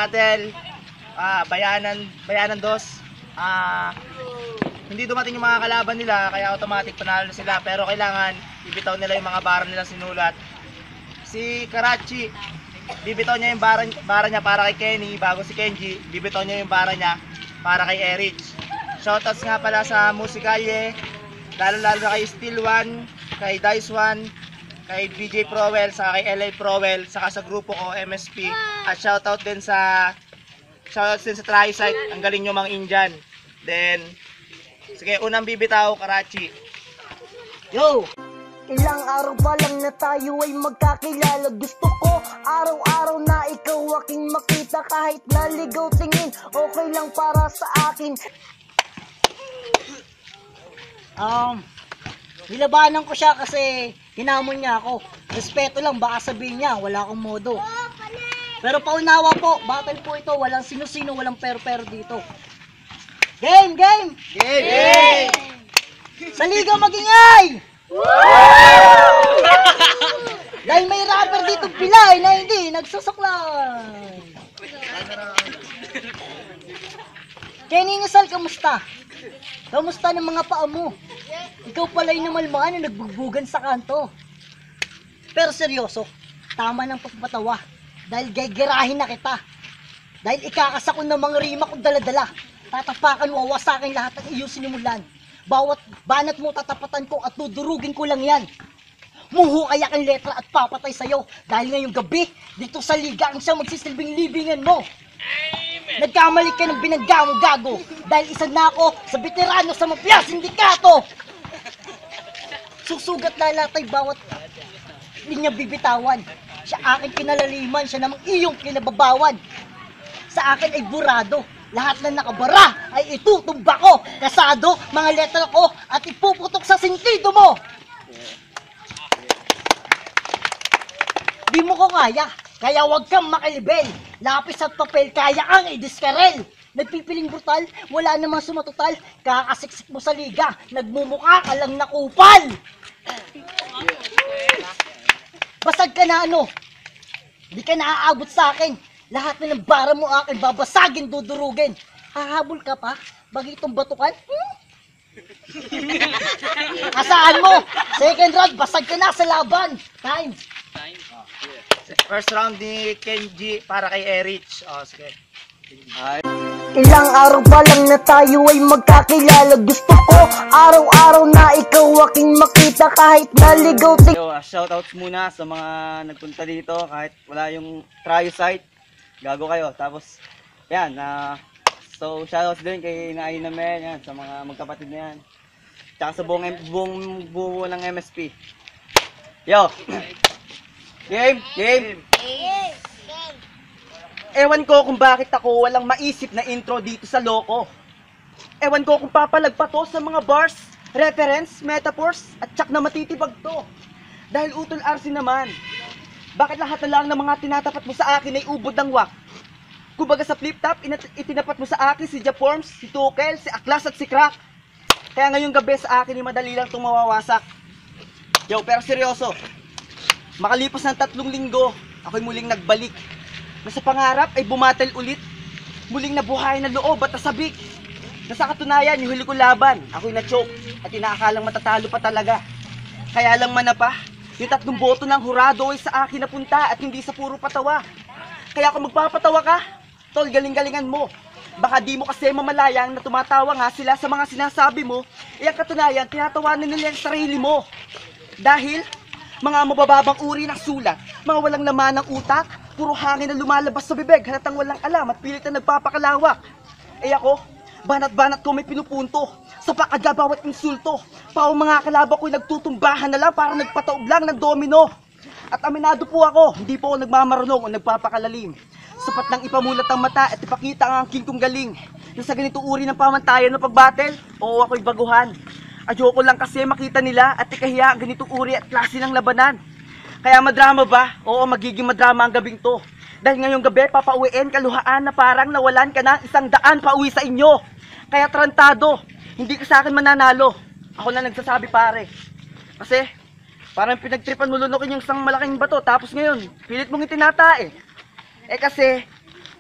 battle, Bayanan Dos. Hindi dumating yung mga kalaban nila, kaya automatic panalo sila. Pero kailangan ibitaw nila yung mga bara nila sinulat. Si Karachi, bibitaw niya yung bara niya para kay Kenny, bago si Kenji, bibitaw niya yung bara niya para kay Erich. Shoutouts nga pala sa Musicalle, lalo na kay Steel One, kay Dice One, kay BJ Prowell, saka kay LA Prowell, saka sa grupo ko MSP. At shoutouts din sa Tri-Site, ang galing nyo mga Indian. Then, sige, unang bibitaw, Karachi. Yo! Ilang araw pa lang na tayo ay magkakilala. Gusto ko araw-araw na ikaw aking makita. Kahit naligaw tingin, okay lang para sa akin. Nilabanan ko siya kasi hinamon niya ako. Respeto lang, baka sabihin niya wala akong modo. Pero paunawa po, battle po ito. Walang sino-sino, walang pero-pero dito. Game! Game! Game! Sa liga magingay! Dahil may rapper dito pilay na hindi nagsusuklay. Kenny Ngasal, kamusta? Kamusta ng mga paa mo? Ikaw pala'y namalmaan na nagbugbugan sa kanto. Pero seryoso, tama ng pagpatawa. Dahil gagirahin na kita. Dahil ikakasakon ng mga rima kong daladala. Tatapakan, wawasakin lahat ng iyong sinimulan. Bawat banat mo tatapatan ko at dudurugin ko lang yan. Muhukayak ang letra at papatay sa'yo. Dahil ngayong gabi, dito sa liga ang siyang magsisilbing libingan mo. Nagkamali ka ng binangga mo, gago. Dahil isa na ako sa veterano sa mafia sindikato. Susugat na latay bawat linya bibitawan. Siya aking kinalaliman, siya namang iyong kinababawan. Sa akin ay burado. Lahat na nakabara ay itutumba ko. Kasado, mga letra ko at ipuputok sa sentido mo. Di mo ko kaya wag kang makilibel. Lapis at papel, kaya ang idiskarel. Nagpipiling brutal, wala namang sumatotal. Kakasiksik mo sa liga, nagmumukha ka lang na kupal. Basag ka na ano, di ka naaabot sa akin. Lahat na ng bara mo akin babasagin, dudurugin. Hahabol ka pa? Bagitong batukan? Asaan mo? Second round, basag ka na sa laban. Time. First round ni Kenji para kay Erich. Sige. Ilang araw pa lang na tayo ay magkakilala. Gusto ko araw-araw na ikaw aking makita. Kahit naligaw Shoutouts muna sa mga nagpunta dito. Kahit wala yung Tri-Site, gago kayo. Tapos, yan. So, shoutouts din kay Naay na Men, yan, sa mga magkapatid na yan. Tsaka sa buong buo ng MSP. Yo! Game! Game! Ewan ko kung bakit ako walang maisip na intro dito sa loko. Ewan ko kung papalag pa to sa mga bars, reference, metaphors, at tsak na matitibag to. Dahil utol RC naman. Bakit lahat na lang ng mga tinatapat mo sa akin ay ubod ng wak? Kumbaga sa flip top, itinapat mo sa akin si Jaforms, si Tukel, si Aklas at si Crack. Kaya ngayong gabi sa akin ay madali lang itong mawawasak. Yo, pero seryoso. Makalipas ng 3 linggo, ako'y muling nagbalik. Na sa pangarap ay bumatal ulit. Muling nabuhay na loob at nasabik. Na sa katunayan, yung huli ko laban, ako'y na-choke at inaakalang matatalo pa talaga. Kaya lang manapa, yung 3 boto ng hurado ay sa akin napunta at hindi sa puro patawa. Kaya kung magpapatawa ka, tol, galing-galingan mo. Baka di mo kasi mamalayang na tumatawa nga sila sa mga sinasabi mo, ang katunayan, tinatawanan nila yung sarili mo. Dahil, mga mabababang uri ng sulat, mga walang laman ng utak, puro hangin na lumalabas sa bibig, halatang walang alam at pilit na nagpapakalawak. Ako, banat-banat ko may pinupunto, sa pakaga bawat insulto, pao mga kalaba ko'y nagtutumbahan na lang para nagpataob lang ng domino. At aminado po ako, hindi po ako nagmamarunong o nagpapakalalim. Sapat nang ipamulat ang mata at ipakita ang aking kong galing. Na sa ganitong uri ng pamantayan ng pagbattle, oo ako'y baguhan. Ayoko lang kasi makita nila at ikahiya ang ganitong uri at klase ng labanan. Kaya madrama ba? Oo, magiging madrama ang gabing to. Dahil ngayong gabi, papauwiin kaluhaan na parang nawalan ka ng 100 pauwi sa inyo. Kaya trantado, hindi ka sa akin mananalo. Ako na nagsasabi pare. Kasi, parang pinagtripan mo lunukin yung isang malaking bato, tapos ngayon, pilit mong itinatae. Kasi,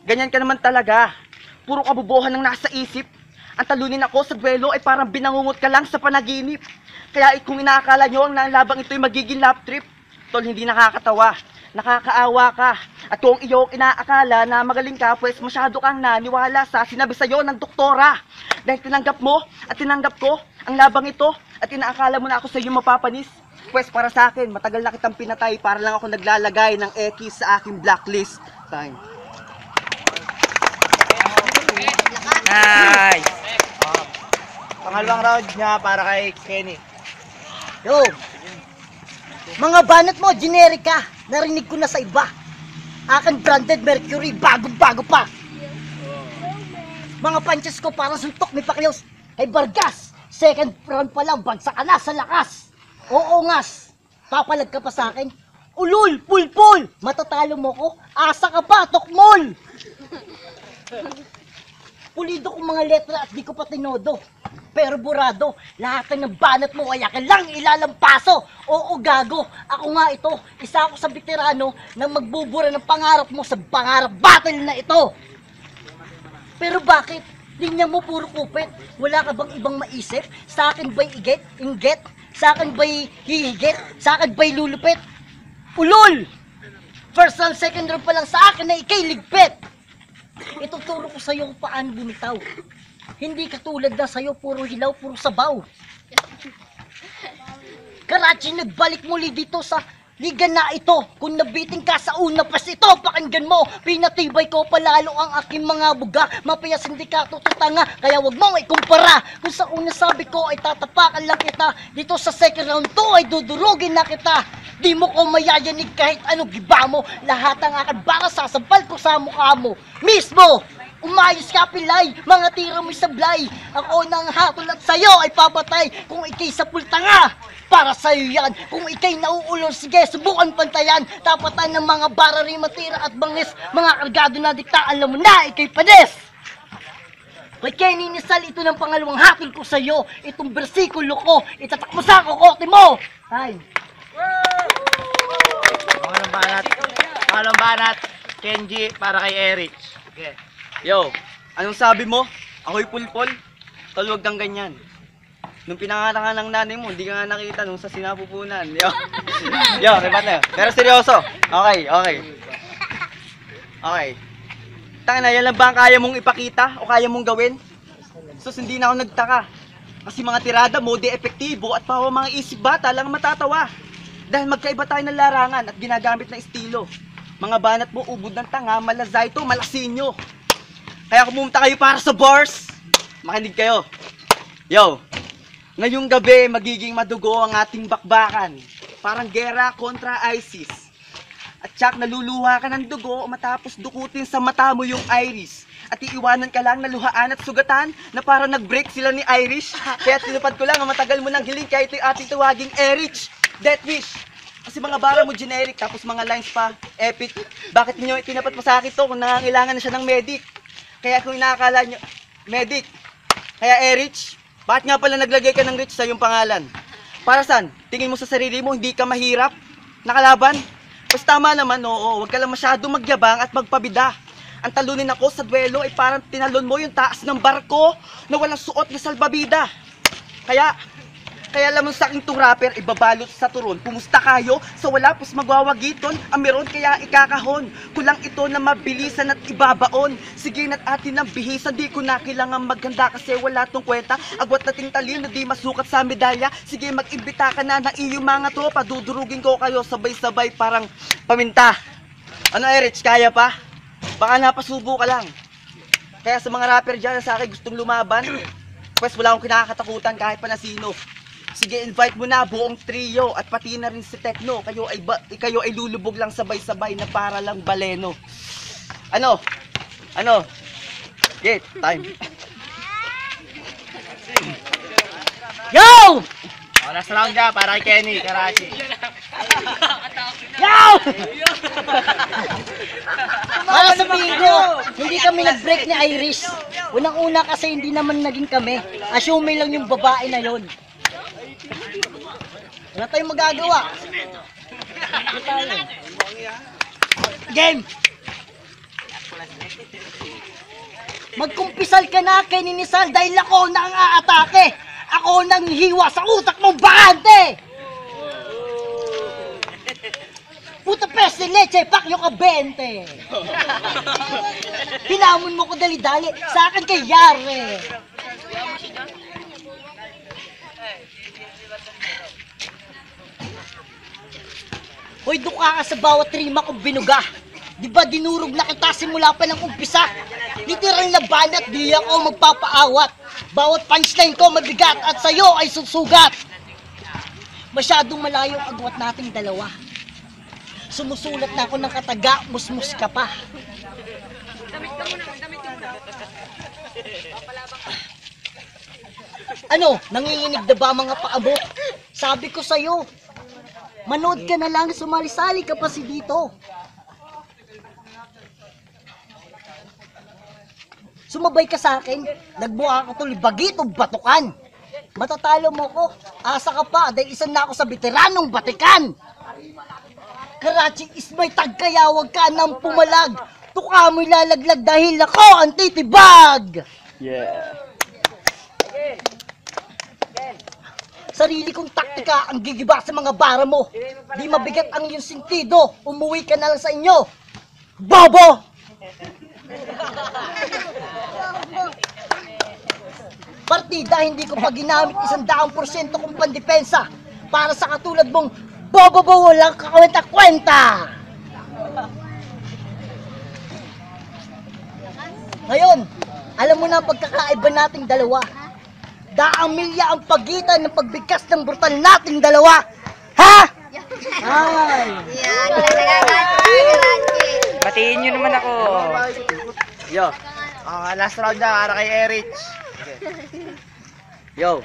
Ganyan ka naman talaga. Puro kabubuhan ng nasa isip. Ang talunin ako sa duelo ay parang binangungot ka lang sa panaginip. Kaya kung inaakala nyo ang labang ito'y magiging lap trip, tol, hindi nakakatawa. Nakakaawa ka. At kung iyong inaakala na magaling ka, pues masyado kang naniwala sa sinabi sa'yo ng doktora. Dahil tinanggap mo at tinanggap ko ang labang ito at inaakala mo na ako sa iyo mapapanis. Pues para sa akin, matagal na kitang pinatay para lang ako naglalagay ng X sa aking blacklist. Time. Nice! Pangalawang round niya para kay Kenny. Yo! Mga banat mo, generic ka. Narinig ko na sa iba. Akin branded Mercury, bago-bago pa. Mga punches ko parang suntok ni Pacquiao kay Vargas. Second round pa lang, bagsak ka na sa lakas. Oo ngas, papalag ka pa sa akin. Ulul, pulpul, matatalo mo ko, asa ka pa, tokmol. Pulido kong mga letra at di ko pa tinodo. Pero burado, lahat ng banat mo ay akin lang ilalampaso. Oo gago, ako nga ito, isa ako sa veterano na magbubura ng pangarap mo sa pangarap battle na ito. Pero bakit? Linya mo puro kupit. Wala ka bang ibang maisip? Sa akin ba'y inggit? Sa akin ba'y hihigit? Sa akin ba'y lulupit? Ulol! First round, second round pa lang sa akin na ikay ligpit. Ituturo ko sa'yo kung paano bumitaw. Hindi katulad na sa'yo, puro hilaw, puro sabaw. Karachi, nagbalik muli dito sa liga na ito. Kung nabiting ka sa una pas ito, pakinggan mo. Pinatibay ko palalo ang aking mga buga. Mapaya sindikato tutanga, kaya wag mong ikumpara. Kung sa una sabi ko ay tatapakan lang kita, dito sa second round to ay dudurugin na kita. Di mo ko mayayanig kahit ano giba mo. Lahat ang aking baka sasampal ko sa mukha mo. Mismo! Umayos ka pilay, mga tira mo'y sablay. Ako nang hatol at sa'yo ay papatay kung ikay sa pultanga. Para sa'yo yan, kung ikay nauulong, sige, subukan pantayan. Tapatan ng mga barari, matira at bangis. Mga kargado na dikta, alam mo na, ikay panis. Kay Kenny Nisal, ito ng pangalawang hatol ko sa'yo. Itong bersikulo ko, itatak mo sa kokote mo. Time. Pangalawang banat, Kenji para kay Eric. Okay. Yo, anong sabi mo? Ako'y pulpol? Tol, wag kang ganyan. Nung pinangatangan ng nanay mo, hindi ka nga nakita nung sa sinapupunan. Yo, rebat na. Pero seryoso. Okay. Tanga na, yan lang ba ang kaya mong ipakita o kaya mong gawin? Sus, hindi na ako nagtaka. Kasi mga tirada mo, di epektibo at paho mga isip bata lang matatawa. Dahil magkaiba tayo ng larangan at ginagamit na estilo. Mga banat mo, ubod ng tanga, malazay to, malasinyo. Kaya kumunta kayo para sa bars. Makinig kayo. Yo, ngayong gabi magiging madugo ang ating bakbakan. Parang gera kontra ISIS. At tsak naluluha ka ng dugo matapos dukutin sa mata mo yung iris. At iiwanan ka lang na luhaan at sugatan na parang nag-break sila ni Irish. Kaya tinupad ko lang ang matagal mo ng hiling kahit yung ating tawaging Erich. Death wish. Kasi mga bara mo generic tapos mga lines pa epic. Bakit niyo itinapat pa sa akin to kung nangangailangan na siya ng medic? Kaya kung inaakala nyo, medic, kaya Erich, bakit nga pala naglagay ka ng Rich sa iyong pangalan? Para saan? Tingin mo sa sarili mo, hindi ka mahirap? Nakalaban? Mas tama naman, oo, huwag ka lang masyado magyabang at magpabida. Ang talunin ako sa duelo ay parang tinalon mo yung taas ng barko na walang suot na salbabida. Kaya alam mo sa aking tong rapper, ibabalot sa turon. Pumusta kayo? Sa wala pos magwawagiton. Ang meron kaya ikakahon. Kulang ito na mabilisan at ibabaon. Sige na't atin ang bihisan. Di ko na kailangan maghanda kasi wala tong kwenta. Agwat nating talil na di masukat sa medalya. Sige mag-imbita ka na ng iyong mga tropa. Dudurugin ko kayo sabay-sabay parang paminta. Ano Erich, kaya pa? Baka napasubo ka lang. Kaya sa mga rapper dyan na sa akin gustong lumaban, pues wala akong kinakatakutan kahit pa na sino. Sige, invite mo na buong trio at pati na rin si Tekno. Kayo ay lulubog lang sabay-sabay na para lang baleno. Ano? Okay, time. Yo! Last round niya para kay Kenny, Karachi. Yo! Para sabihin ko, hindi kami nag-break ni Irish. Unang-una kasi hindi naman naging kami. Assume lang yung babae na yon. Wala tayong magagawa. Game! Magkumpisal ka na kay Ninisal dahil ako na ang aatake. Ako nang hiwa sa utak mong bakante. Puta peste leche, pakyo ka 20. Hinamon mo ko dali-dali, sa akin kay Yare. Hoy, duka ka sa bawat rima kong binuga. Di ba dinurog na kita simula pa ng umpisa? Literal na banat, di ako magpapaawat. Bawat punchline ko mabigat at sa'yo ay susugat. Masyadong malayo ang agwat nating dalawa. Sumusulat na ako ng kataga, musmus ka pa. Ano, nanginginig na ba mga paabo? Sabi ko sa'yo, manood ka na lang, sumali-sali ka pa si dito. Sumabay ka sa akin, nagbuha ka tuloy bagito batukan. Matatalo mo ko, asa ka pa, dahil isa na ako sa veteranong batikan. Karachi is may tagkayawag ka ng pumalag. Tuka mo'y lalaglag dahil ako ang titibag. Yeah. Sarili kong taktika ang gigiba sa mga bara mo. Di mabigat ang iyong sentido, umuwi ka na lang sa inyo. Bobo! Partida hindi ko pa ginamit 100% kong pandepensa para sa katulad mong bobo walang kakwenta-kwenta. Ngayon, alam mo na ang pagkakaiba nating dalawa. Daang milya ang pagitan ng pagbigkas ng brutal nating dalawa. Ha? Ay! Yan, Karachi. Batiin nyo naman ako. Yo. Last round na, para kay Erich. Yo.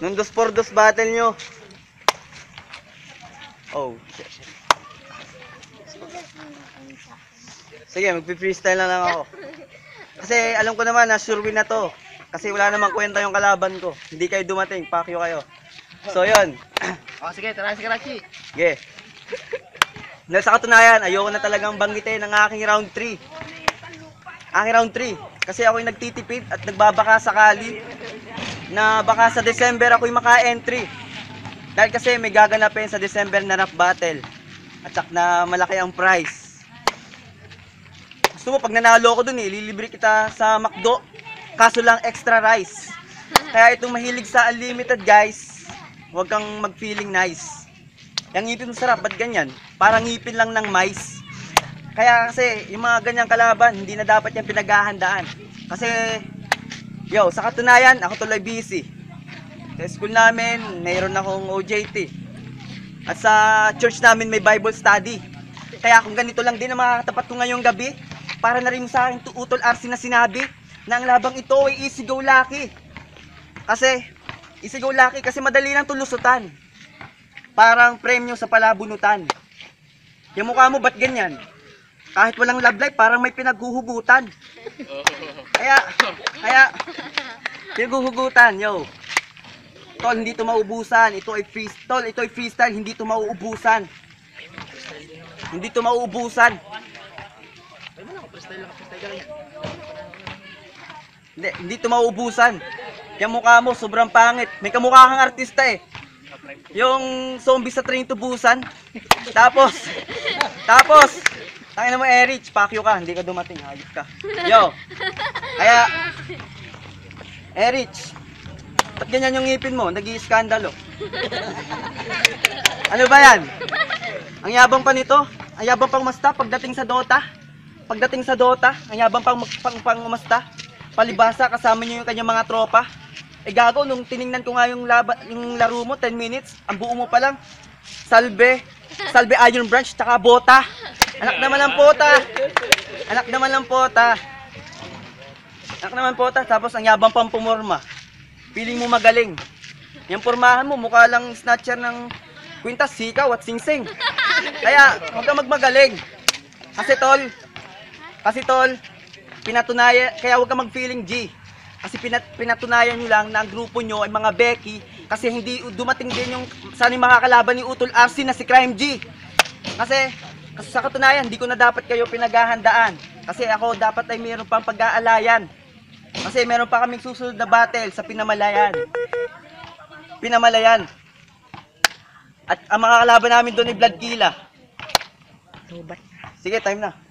Nung 2-4-2 battle nyo. Oh, shit. Sige, magpi-freestyle na lang ako. Kasi alam ko naman na sure win na to. Kasi wala namang kwenta yung kalaban ko. Hindi kayo dumating, pakyo kayo. So yun. Sige, tara si Karachi. Sige. Dahil sa katunayan, ayoko na talagang banggitin ang aking round 3. Aking round 3. Kasi ako'y nagtitipid at nagbabaka sakali na baka sa December ako'y maka-entry. Dahil kasi may gaganapin sa December na rap battle. At sak na malaki ang prize. Gusto mo, pag nanalo ko dun ililibre kita sa McDo. Kaso lang extra rice. Kaya itong mahilig sa unlimited guys, huwag kang mag-feeling nice. Yung ngipin mo sarap, ba't ganyan? Parang ngipin lang ng mice. Kaya kasi, yung mga ganyang kalaban, hindi na dapat yung pinaghahandaan. Kasi, yo, sa katunayan, ako tuloy busy. Sa school namin, mayroon akong OJT. At sa church namin, may Bible study. Kaya kung ganito lang din ang makakatapat ko ngayong gabi, para na rin sa akin Utol RC na sinabi, na ang labang ito ay easy go lucky. Kasi, easy go lucky kasi madali lang tulusutan. Parang premyo sa palabunutan. Yung mukha mo, ba't ganyan? Kahit walang love life, parang may pinaghuhugutan. Kaya, pinaghuhugutan, yo. Tol, hindi ito mauubusan. Ito ay freestyle, hindi ito mauubusan. Hindi ito mauubusan. Hindi ito mauubusan. Yung mukha mo, sobrang pangit. May kamukha kang artista eh. Yung zombie sa Train to Busan. Tapos, tangina mo Erich, pakyo ka, hindi ka dumating, hayop ka. Yo, kaya, Erich, ba't ganyan yung ngipin mo? Nag-i-skandalo. Ano ba yan? Ang yabang pa nito, ang yabang pang masta pagdating sa Dota. Ang yabang pang umasta. Palibasa, kasama niyo yung kanyang mga tropa. Eh gago, nung tiningnan ko nga yung laro mo, 10 minutes, ang buo mo pa lang, Salve Iron Branch, tsaka Bota. Anak naman ng pota. Tapos ang yabang pang pumorma. Feeling mo magaling. Yung pormahan mo, mukha lang snatcher ng kwintas, sikaw at singsing. Kaya, huwag kang magmagaling. Kasi tol, pinatunayan, kaya huwag kang mag-feeling G. Kasi pinatunayan nyo lang na ang grupo nyo ay mga Becky. Kasi hindi dumating din yung sana yung makakalaban ni Utol RC na si Crime G. Kasi Kasi sa katunayan, hindi ko na dapat kayo pinaghahandaan. Kasi ako dapat ay mayroon pang pag-aalayan. Kasi meron pa kaming susunod na battle sa Pinamalayan. Pinamalayan. At ang mga kalaban namin doon ay Blood Kila. Sige, time na.